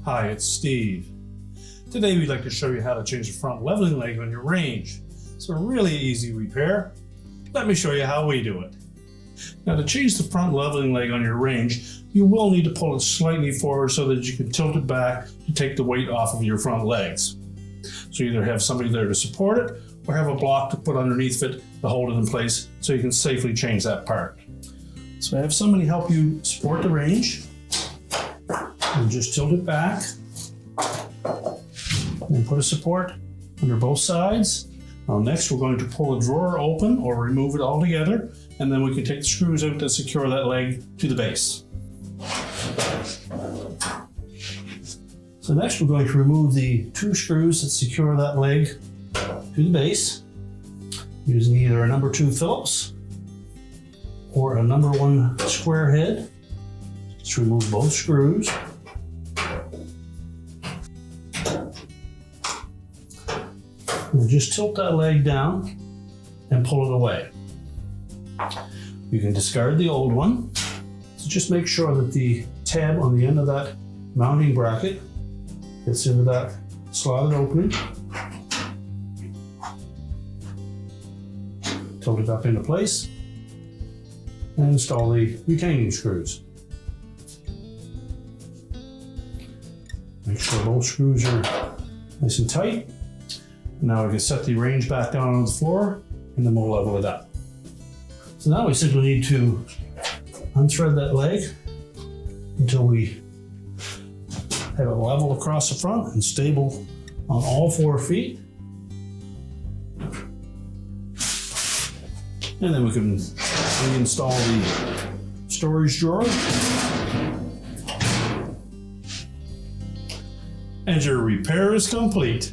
Hi, it's Steve. Today we'd like to show you how to change the front leveling leg on your Range. It's a really easy repair. Let me show you how we do it. Now, to change the front leveling leg on your Range, you will need to pull it slightly forward so that you can tilt it back to take the weight off of your front legs. So either have somebody there to support it or have a block to put underneath it to hold it in place so you can safely change that part. So have somebody help you support the Range. And just tilt it back and put a support under both sides. Now next we're going to pull the drawer open or remove it altogether, and then we can take the screws out to secure that leg to the base. So next we're going to remove the 2 screws that secure that leg to the base using either a number 2 Phillips or a number 1 square head. Let's remove both screws. We'll just tilt that leg down and pull it away. You can discard the old one. So just make sure that the tab on the end of that mounting bracket gets into that slotted opening. Tilt it up into place and install the retaining screws. Make sure both screws are nice and tight. Now we can set the Range back down on the floor and then we'll level it up. So now we simply need to unthread that leg until we have it level across the front and stable on all 4 feet. And then we can reinstall the storage drawer. And your repair is complete.